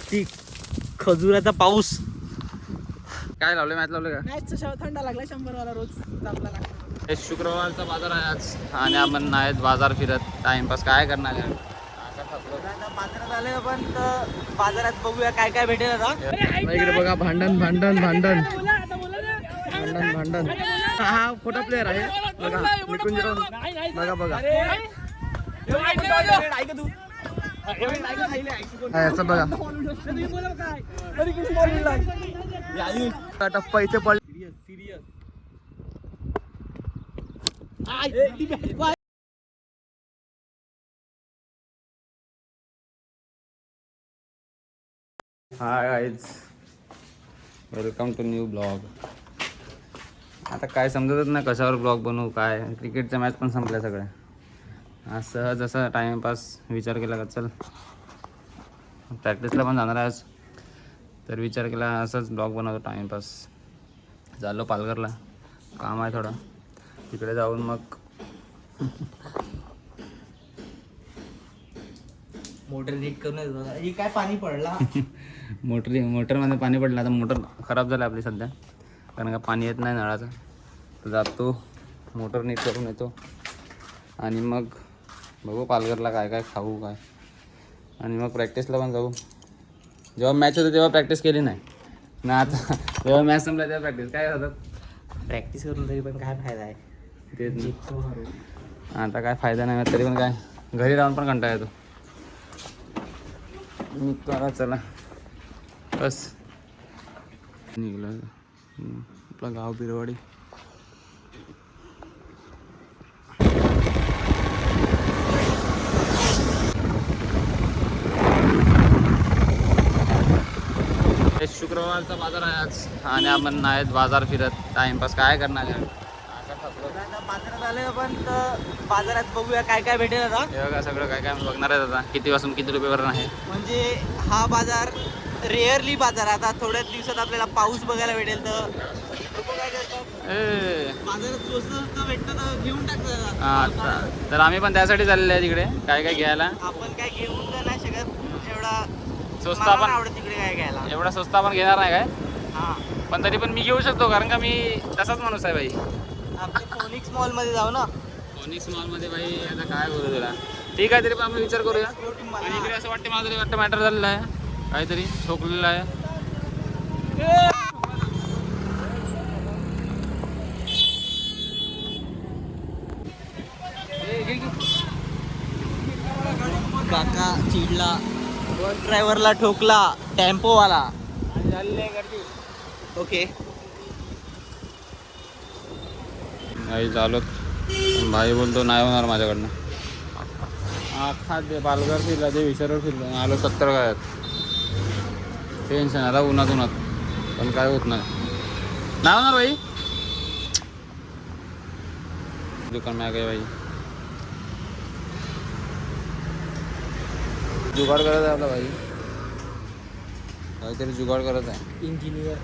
ती खजुराचा पाऊस. काय लावले मॅच लावले का? मॅचचा थंडा लागला 100 वाला रोज आपला लागतो. हे शुक्रवारचा बाजार आहे आज आणि आपण आहेत बाजार फिरत टाइमपास काय करणार आहे. बाजारात आले आपण तर बाजारात बघूया काय काय भेटेल आता. इकडे बघा भांडण भांडण भांडण भांडण भांडण. हा खोटा प्लेअर आहे बघा निकुंजराव. बघा बघा याचं बघा टप्पा इथे पड. Hi guys, welcome to new blog. आता काय समजतच नाही कशावर ब्लॉग बनवू काय. क्रिकेटच्या मॅच पण संपल्या सगळ्या. आज सहज असा टाईमपास विचार केला का चल प्रॅक्टिसला पण जाणार आहे आज, तर विचार केला असंच ब्लॉग बनवतो टाईमपास. झालो पालघरला, काम आहे थोडं तिकडे जाऊन मग मोटर नीट करून ही काय पाणी पडला. मोटरमध्ये पाणी पडलं. आता मोटर खराब झाली आपली सध्या, कारण का पाणी येत नाही नळाचं. तर जातो मोटर नीट करून येतो आणि मग बघू पालघरला काय काय खाऊ काय, आणि मग प्रॅक्टिसला पण जाऊ. जेव्हा मॅच होते तेव्हा प्रॅक्टिस केली नाही ना, आता जेव्हा मॅच संपला तेव्हा प्रॅक्टिस. काय होतात प्रॅक्टिस करून तरी पण काय फायदा आहे. ते आता काय फायदा नाही तरी पण काय घरी राहून पण कंटाळा येतो. निघतो चला बस. निघलो आपलं गाव बिरवाडी. शुक्रवारचा बाजार आहे आज आणि आपण आहेत बाजार फिरत टाइमपास काय करणार आहे. बाजारात आले आपण तर बाजारात बघूया काय काय भेटेल आता. हे बघा सगळं काय काय बघणार आहे आता. किती वाजून किती रुपयेवर आहे म्हणजे हा बाजार रेअरली बाजार. आता थोड्याच दिवसात आपल्याला पाऊस बघायला भेटेल तर लोक काय करतात बाजारात स्वस्त भेटतं तर घेऊन टाकतात. हां, तर आम्ही पण त्यासाठी चाललेलो आहे तिकडे काय काय घ्यायला. आपण काय घेऊन तर नाही शकत एवढा स्वस्त मला आपण नाही आवडत तिकडे काय घ्यायला. एवढा स्वस्त आपण घेणार नाही काय, हा पण तरी पण मी घेऊ शकतो कारण का मी तसाच माणूस आहे भाई. आपण फोनिक्स मॉलमध्ये जाऊ ना. फोनिक्स मॉलमध्ये भाई आता काय बोलू तुला. ठीक आहे तरी पण आपण विचार करूया. आणि इकडे असं वाटतं मला तरी वाटतं मॅटर झालेलं आहे, काहीतरी ठोकलेलं आहे. काका चिडला, बस ड्रायव्हरला ठोकला टेम्पोवाला. ओके भाई झालो. भाई बोलतो नाही होणार माझ्याकडनं. अख्खा ते पालघर फिरला, ते विसरवर फिरलं, आलो 70 गायात. टेन्शन आला उन्हात उन्हात, पण काय होत नाही होणार भाई. दुकान में आ गए भाई. जुगाड करत आहे आपला भाई, काहीतरी जुगाड करत आहे. इंजिनियर.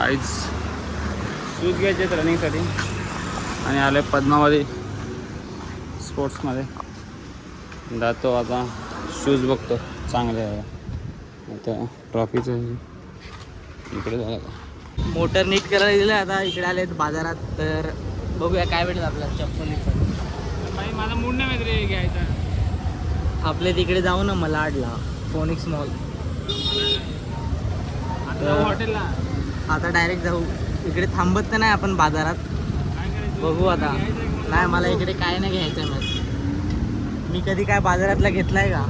आईज शूज घ्यायचे आहेत रनिंगसाठी आणि आले पद्मावती स्पोर्ट्समध्ये. जातो आता शूज बघतो चांगले आहे. आता ट्रॉफीचं इकडे झालं. मोटर नीट करायला दिलं. आता इकडे आले बाजारात तर बघूया काय भेटेल आपल्याला. चप्पल भाई माझा मूड नाही माहिती घ्यायचा. आपल्या तिकडे जाऊ ना मलाडला, फोनिक्स मॉल. हॉटेलला आता डायरेक्ट जाऊ. इकडे थांबत तर नाही आपण बाजारात. बघू आता. नाही मला इकडे काय नाही घ्यायचं आहे. मी कधी काय बाजारातला घेतलाय का.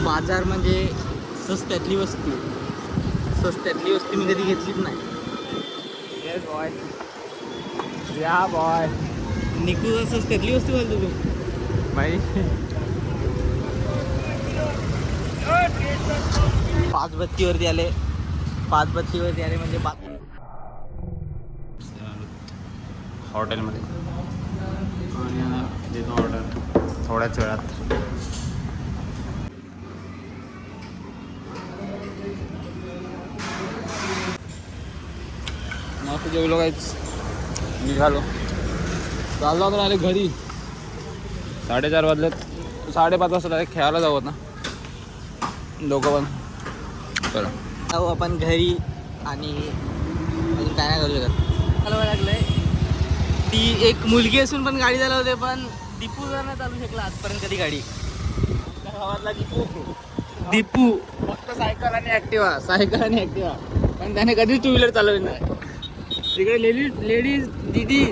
बाजार म्हणजे स्वस्तातली वस्तू. स्वस्तातली वस्तू मी कधी घेतलीच नाही. येस बॉय, या बॉय. निकू असंच त्यातली वस्तू घालतो तू. भाई 5:32 आले. 5:32 आले म्हणजे हॉटेलमध्ये आणि आता देतो ऑर्डर थोड्याच वेळात. मस्त जेवलो काहीच निघालो. चाललो तर आले घरी. 4:30 वाजलेत. 5:30 वाजता डायरेक्ट खेळायला जाऊ ना दोघं पण. चला जाऊ आपण घरी. आणि अजून काय नाही करू शकत. चालवायला लागलंय. ती एक मुलगी असून पण गाडी चालवते. पण दीपू जर नाही चालू शकला आजपर्यंत कधी गाडी. गावातला दीपू फक्त सायकल आणि ॲक्टिवा. पण त्याने कधीच टू व्हीलर चालवली नाही. तिकडे लेडीज दीदी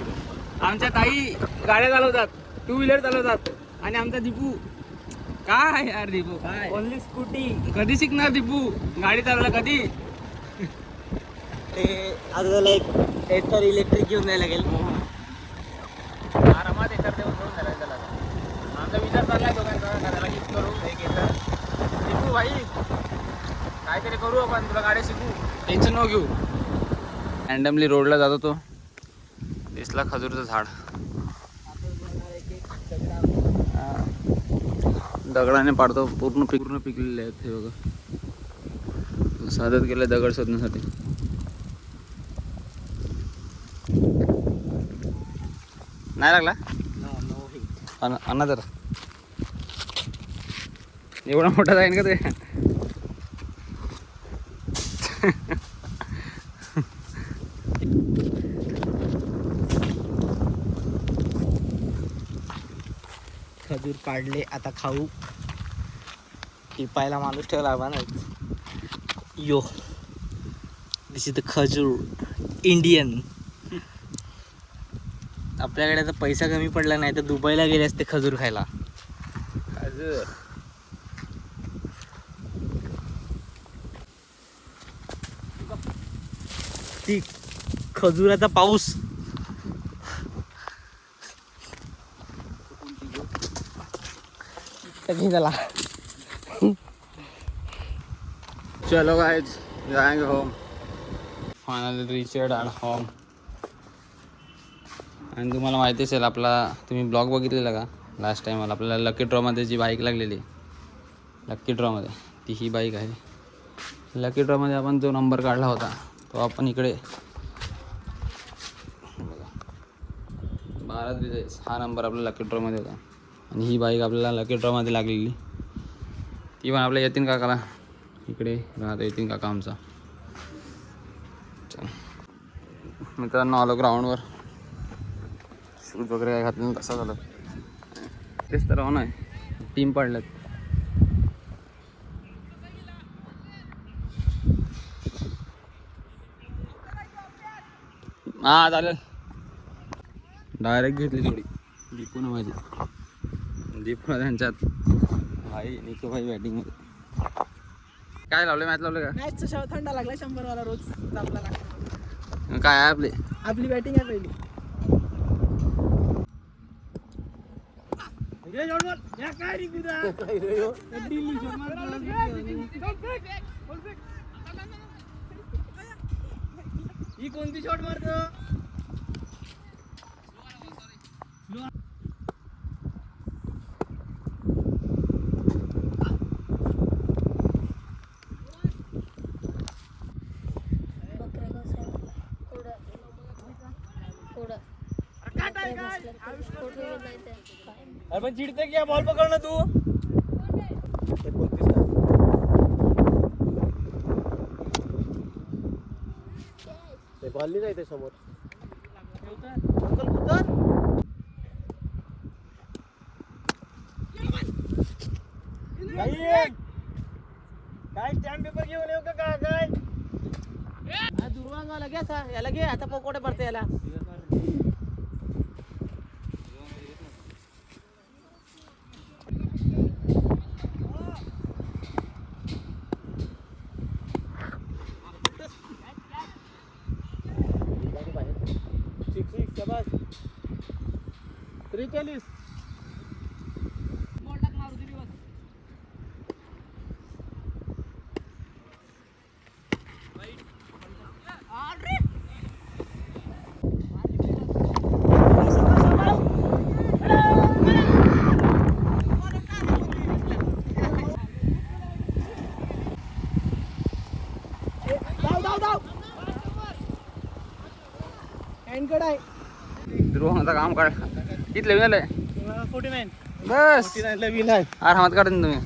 आमच्या ताई गाड्या चालवतात, टू व्हीलर चालवतात. आणि आमचा दीपू काय यार, दीपू काय ओनली स्कूटी. कधी शिकणार दीपू गाडी चालवायला कधी? ते आता त्याला एक तर इलेक्ट्रिक घेऊन द्यायला लागेल. आरामात एकर देऊन घेऊन द्यायला त्याला. आमचा विचार चाललाय दोघांचा त्याला गिफ्ट करू एक एकर. दीपू भाई काहीतरी करू आपण, तुला गाडी शिकू, टेन्शन नको घेऊ. रँडमली रोडला जातो तो दिसला खजूरचं झाड. दगडाने पाडतो. पूर्ण पिकलेले आहेत हे बघा. साधत गेलं दगड शोधण्यासाठी. नाही लागला अन्ना तर एवढा मोठा जाईन का ते? खजूर पाडले आता खाऊ. टिपायला माणूस ठेवला आपण. यो दिस इज द खजूर इंडियन. आपल्याकडे आता पैसा कमी पडला नाही तर दुबईला गेले असते खजूर खायला. खजूर ती खजुराचा पाऊस. झाला. चलो गाइस जाएंगे home. Finally Richard at home. आणि तुम्हाला माहिती असेल आपला, तुम्ही ब्लॉग बघितलेला का लास्ट टाईमला आपल्याला लकी ड्रॉमध्ये जी बाईक लागलेली, लकी ड्रॉमध्ये ती ही बाईक आहे. लकी ड्रॉमध्ये आपण जो नंबर काढला होता तो आपण इकडे बघा 12 हा नंबर आपला लकी ड्रॉमध्ये होता. आणि ही बाईक आपल्याला लकी ड्रॉमध्ये लागलेली. ती पण आपल्या यतीन काकाला इकडे राहतो. यतीन काका आमचा. चल मित्रांनो आलो ग्राउंडवर. शूज वगैरे काय घातलं कसा झालं तेच तर ऑन आहे. टीम पडल्यात. हा चालेल. डायरेक्ट घेतली थोडी. दीपून माझी दीपून त्यांच्यात भाई निको भाई बॅटिंगमध्ये. काय लावले मॅच लावले का? मॅचचा शेव थंडा लागला 100 वाला रोज आपल्याला. काय आहे आपली बॅटिंग आहे पहिली. ही कोणती शॉट मारतो? अरे चिडते क्या बॉल पकडणं तू. ते बॉल नाही ते समोर. काय स्टॅम्प पेपर घेऊन येऊ का काय? दुर्वांगाला घे आता. याला घे आता. पकोडे पडते याला. 43. हँडकड आहे. ध्रुव आता काम काढ किती झालंय 49. बस 49 ला विन आहे. आरामात काढून तुम्ही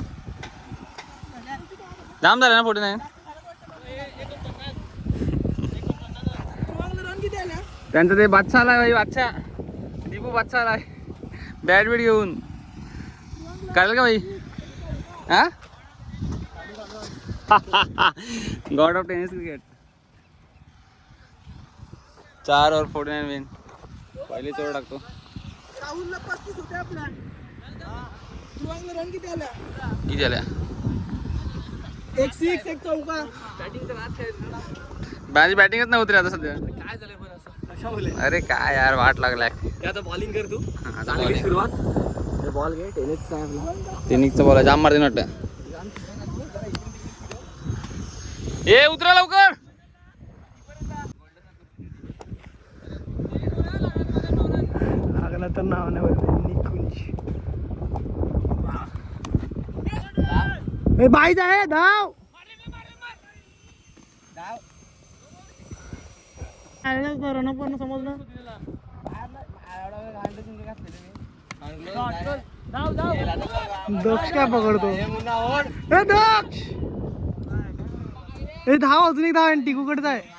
जाम झालं ना 49. त्यांचं ते बादशाह आलाय भाई बादशाह दीपू बादशाह आलाय बॅट बीट घेऊन काढलं का भाई हा गॉड ऑफ टेनिस क्रिकेट 4 और 49 विन पहिली चोर टाकतो. राहुलला 35 होते आपल्या. रन किती आल्या? किती झाल्या 1 6 1 चौका. माझी बॅटिंगच नव्हती रे आता सध्या. काय झालं पण असं कशा बोले अरे काय यार वाट लागलाय. आता बॉलिंग कर तू. आता चांगली bowling. सुरुवात. बॉल घे. टेनिसचा आहे आपला. टेनिसचं बॉल जाम मारते वाटतं. ए उतरा लवकर. लागला तर नाव नाही निकुंज. ए बाईच आहे धाव. कोरोना पण समजलं. दक्ष काय पकडतो. ए दक्ष ए धाव अजून एक धाव टिकूकडचा आहे.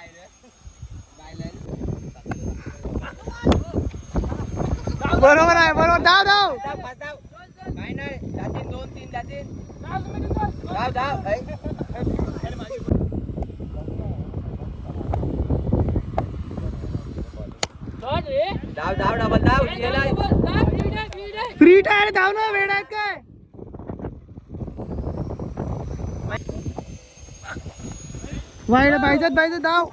बरोबर आहे बरोबर. धाव धाव काय नाही जातील 2-3 जातील. धाव धाव धाव धाव डबल धाव. फ्री टायर धाव ना वेळ आहेत काय. वाईड पाहिजेत धाव.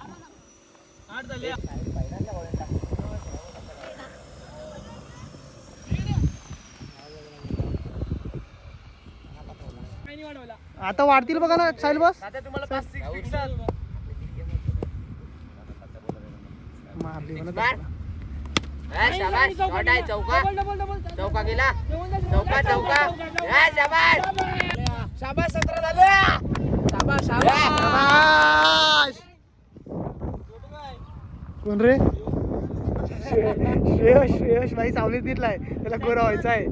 आता वाढतील बघा ना साईल बस. चौका गेला. चौका चौका. शाबास 17 झाले. शाबास शाबास. कोण रे. श्रेयश भाई सावलीत दिलाय. त्याला गोरा व्हायचा आहे.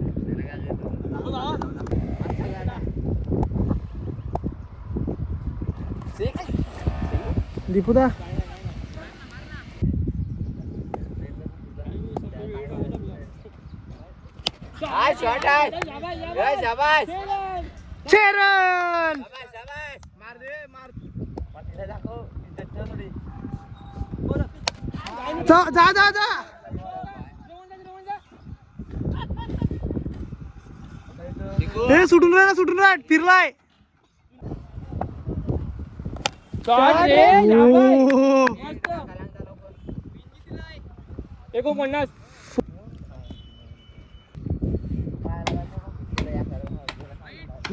दीपूदा शॉट आहे. शाबास. चरण मार दे मार. जा जा जा. हे सुटून राह फिरलाय.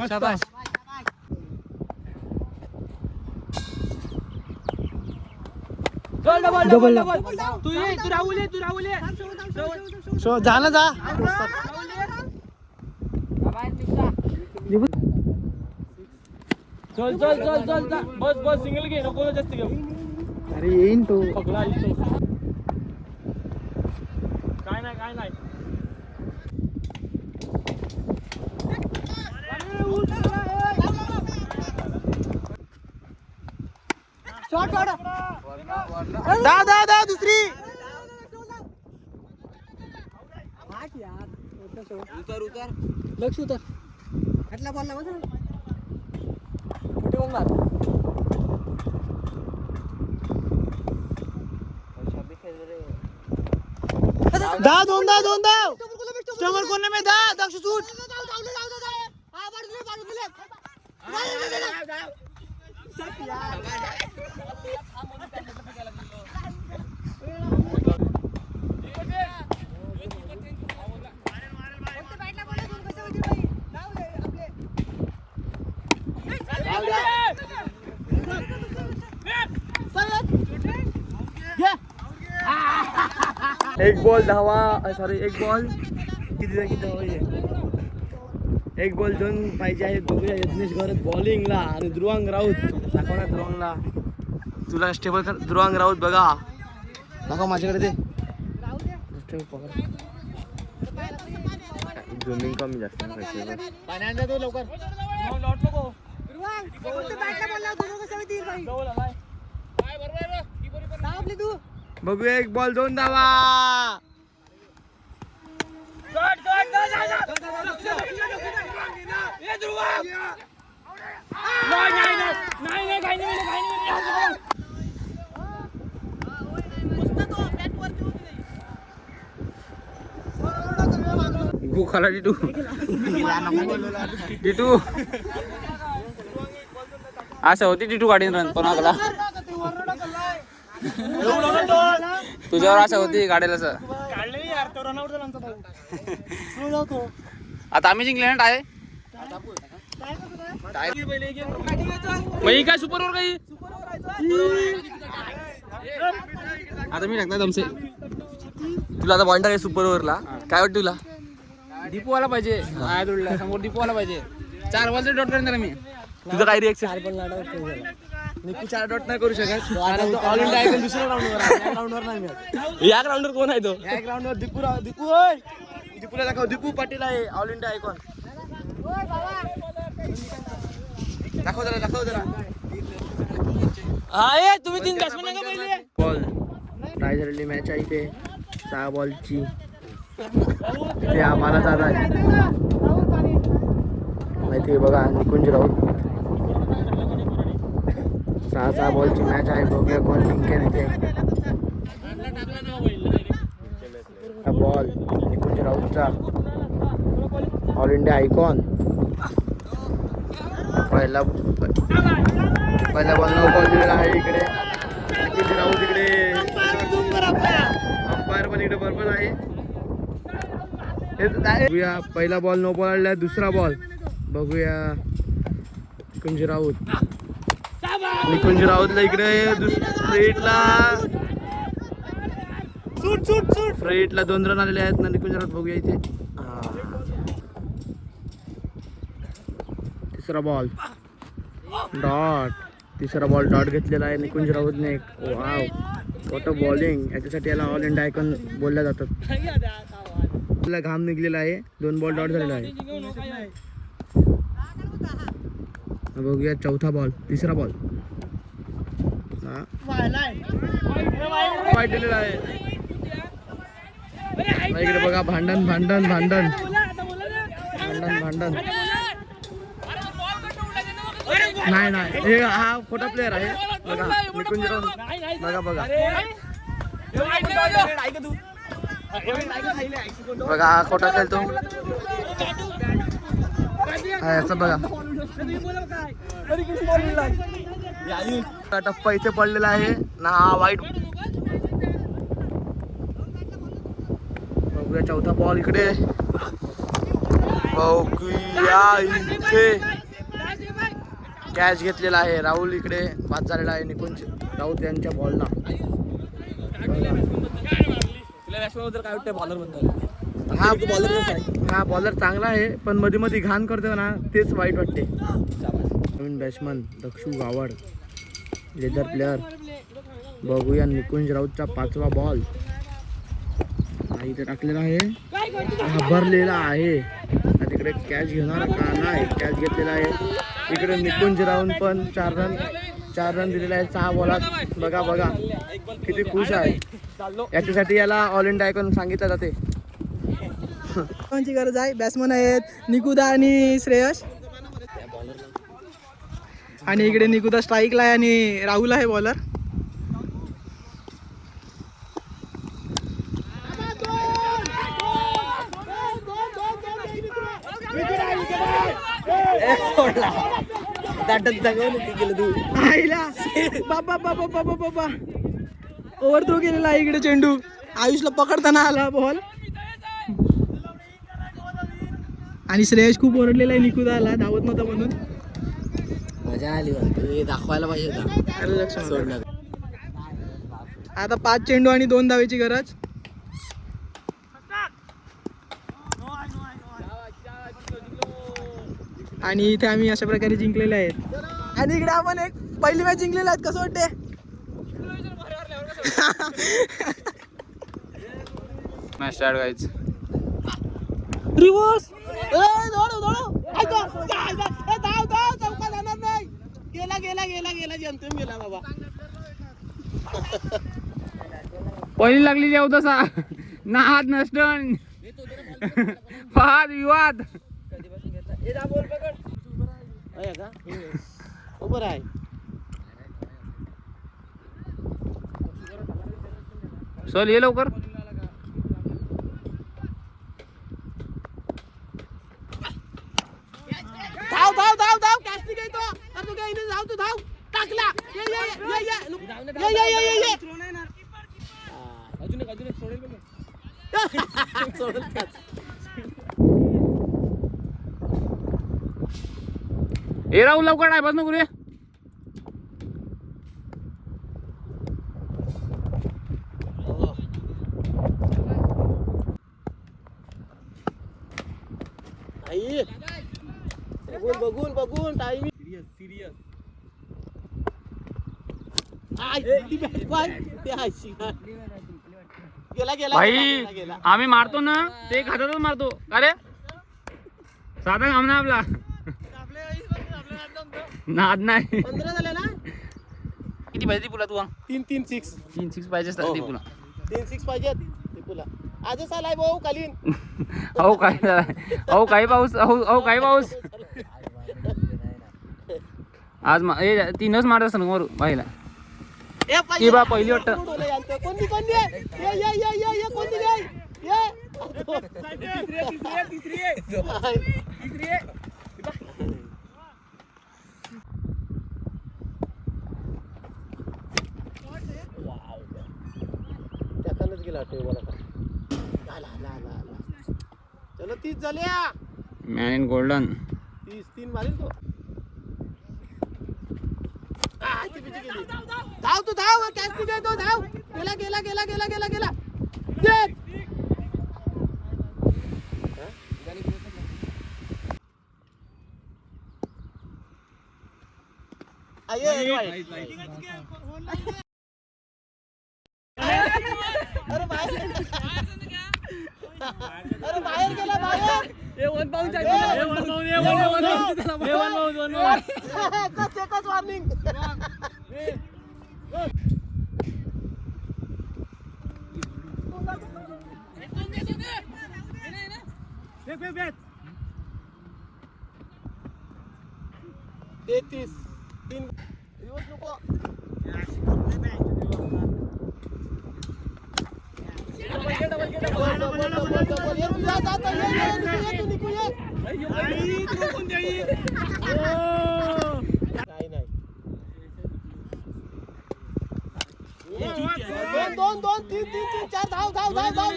शाबास. डबल तू राहुल जा ना जा. चल चल चल चल बस सिंगल घे नको जास्त घेऊ. अरे येईन तो. पकडा काय नाही शॉट दा दुसरी. उतर लक्ष उतर. घातला बॉल लावा. दोन धाव. स्टंबर कोण में दक्ष सूट. एक बॉल धावा, सॉरी एक बॉल किती धावा आहे? एक बॉल 2 पाहिजे आहेत. बघूया यज्ञेश गौरव बॉलिंगला आणि ध्रुवांग राऊत दाखव ना ध्रुवांगला. तुला स्टेबल कर ध्रुवांग राऊत बघा. दाखव माझ्याकडे ते. झुमिंग कमी जास्त पाण्याचा तो लवकर बघूया. एक बॉल 2 धावा. खाला टिटू टिटू असं होती टिटू गाडीन रन पण आगला तुझ्यावर असं होती गाडीला सर. आता आम्ही जिंकले ना आहे काय सुपर ओव्हर काही आता मी टाकणार दमसे. तुला आता पॉइंट आहे सुपर ओव्हरला. काय वाटतं तुला? दीपूवाला पाहिजे समोर दीपूवाला पाहिजे. 4 बॉल डॉट करणार मी. तुझं काय रिएक्शन? निकू 4 डॉट नाही करू शकत. ऑल इंडिया आयकॉन दुसऱ्या राऊंडवर नाही. या ग्राउंडवर कोण आहे तो? या ग्राउंडवर दीपूला दाखव. दीपू पाटील आहे ऑल इंडिया आयकॉन. दाखव जरा. हा तुम्ही 3 बॅट्समॅन का पहिले? बॉल ट्राय झालेली मॅच आहे इथे 6 बॉलची. ते आम्हाला चालू आहे माहिती आहे बघा. निकुंज राऊत 6 बॉलची मॅच आहे. बघूया कोण जिंकेल इथे. हा बॉल निकुंज राऊतचा ऑल इंडिया आयकॉन. पहिला बॉल 9 बॉल दिलेला आहे इकडे. निकुंज राऊत इकडे. अंपायर पण इकडे बरोबर आहे. बघूया पहिला बॉल 9 बॉल आलेला. दुसरा बॉल बघूया. निकुंज राऊतला इकडे फ्रेटला 2 रन आलेले आहेत ना. निकुंज राऊत बघूया इथे. तिसरा बॉल डॉट घेतलेला आहे निकुंज राऊतने. Wow what a bowling. याच्यासाठी याला ऑल इंडिया आयकॉन बोलल्या जातात. घाम निघलेला आहे. 2 बॉल डॉट झालेला आहे. बघूया चौथा बॉल. तिसरा बॉल वाईट दिलेला आहे. इकडे बघा भांडण नाही हे हा खोटा प्लेअर आहे बघा. निकुंज राऊत बघा हा खोटा खेळतो. याचा बघा टप्पा इथे पडलेला आहे ना. हा वाईट. बघूया चौथा बॉल इकडे. बघूया इथे कॅच घेतलेला आहे. राहुल इकडे बाद झालेला आहे निकुंज राऊत यांच्या बॉलला. काय वाटतं बॉलर बद्दल? हा बॉलर चांगला आहे पण मध्ये घाण करतो ना तेच वाईट वाटते. नवीन batsman Dakshu Gawad leather player. बघूया निकुंज राऊतचा 5वा बॉल इथे टाकलेला आहे. घाबरलेला आहे. तिकडे कॅच घेणार का नाही. कॅच घेतलेला आहे. इकडे निकुंज राऊत पण 4 रन दिलेले आहेत 6 बॉलात. बघा किती खुश आहे. याच्यासाठी याला ऑल इंडिया आयकॉन सांगितलं जाते. कोणची गरज आहे? बॅट्समन आहेत निकुदा आणि श्रेयस. आणि इकडे निकुदा स्ट्राईकला आहे आणि राहुल आहे बॉलर. बाबा ओव्हर थ्रो केलेला आहे इकडे. चेंडू आयुषला पकडताना आला बॉल आणि श्रेयस खूप ओरडलेला आहे निकुदाला धावत नव्हता म्हणून. मजा आली. दाखवायला पाहिजे. आता 5 चेंडू आणि 2 धावेची गरज. आणि इथे आम्ही अशा प्रकारे जिंकलेले आहेत. आणि इकडे आपण एक पहिली मॅच जिंकलेले आहेत. कसं वाटते? Match start guys. रिवर्स चौका जाणार नाही. गेला गेला गेला गेला जंतून गेला बाबा. पहिली लागलेली अवदसा नाद नष्टन वाद विवाद. उभं आहे. चल ये लवकर. धाव धाव धाव धाव कॅस्टिंग आहे तो. तर तू काय धाव तू धाव टाकला. ये ये ये ये ये ये ये ये अजून एक सोडेल बघ. सोडेल कॅच. ए राहुल लवकर आहे बस नको रे. आई बघून बघून बघून टाइम. सिरियस गेला गेला भाई गेला. आम्ही मारतो ना ते खात्यातच मारतो. अरे साधा काम ना आपला नाद नाही. 15 झाले ना. किती पाहिजे पुला तू? 3-3-6 3-6 पाहिजे असतात ती पुला. 3-6 पाहिजेत दीपूला. आजच आलाय भाऊ कालीन. अहो काय झालंय? अहो काही पाऊस. अहो काही पाऊस आज तीनच मारत असं मारू बाईला. ए बा पहिली वाटतं. कोणती कोणती आहे? ये ये ये ये ये कोणती आहे? ये तिसरी आहे. त्यातच गेला टेबल. चलो 30 झाल्या. Man in golden. 30 मारेल तो. धाव तू धाव. कॅस्टिंग आहे तो. धाव गेला गेला गेला गेला गेला गेला. अरे बाहेर गेला बाहेर. एकच वॉर्निंग. तेहतीस 3 दिवस नको. दोन 3 4 धाव धाव धाव धाव.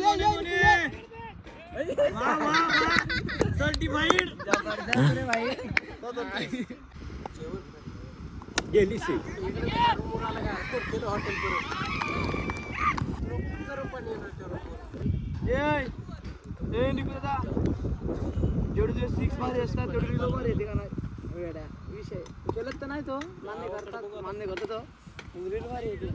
गेली जेवढे दिवस 6 मध्ये असतात तेवढे रिलोवर येते का नाही विषय केलं तर नाही तो मान्य करतात. मान्य करतो तो रिलोवर येते.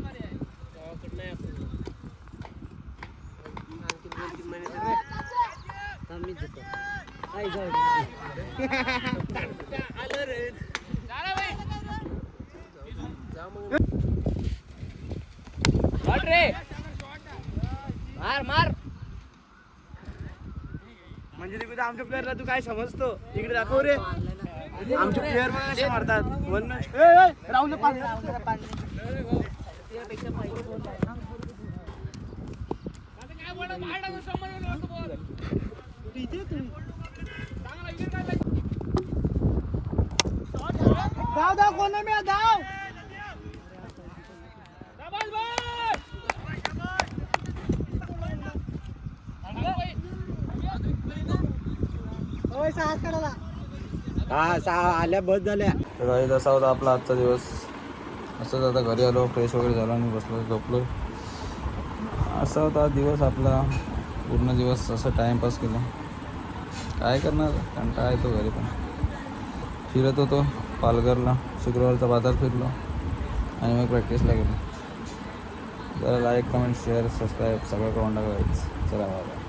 मार मार. म्हणजे तिकडे आमच्या प्लेअरला तू काय समजतो? इकडे दाखव रे. आमचे प्लेअर पण कसे मारतात. राहुल धाव धाव कोण मी धाव. आल्या बस झाल्या. तर असा होता आपला आजचा दिवस. असंच आता घरी आलो, फ्रेश वगैरे झालो आणि बसलो झोपलो. असा होता दिवस आपला. पूर्ण दिवस असं टाईमपास केला. काय करणार, कंटाळा येतो घरी पण. फिरत होतो पालघरला, शुक्रवारचा बाजार फिरलो आणि मग प्रॅक्टिसला गेलो. जरा लाईक, कमेंट, शेअर, सबस्क्राईब सगळं करून टाकायचं. चला बाबा.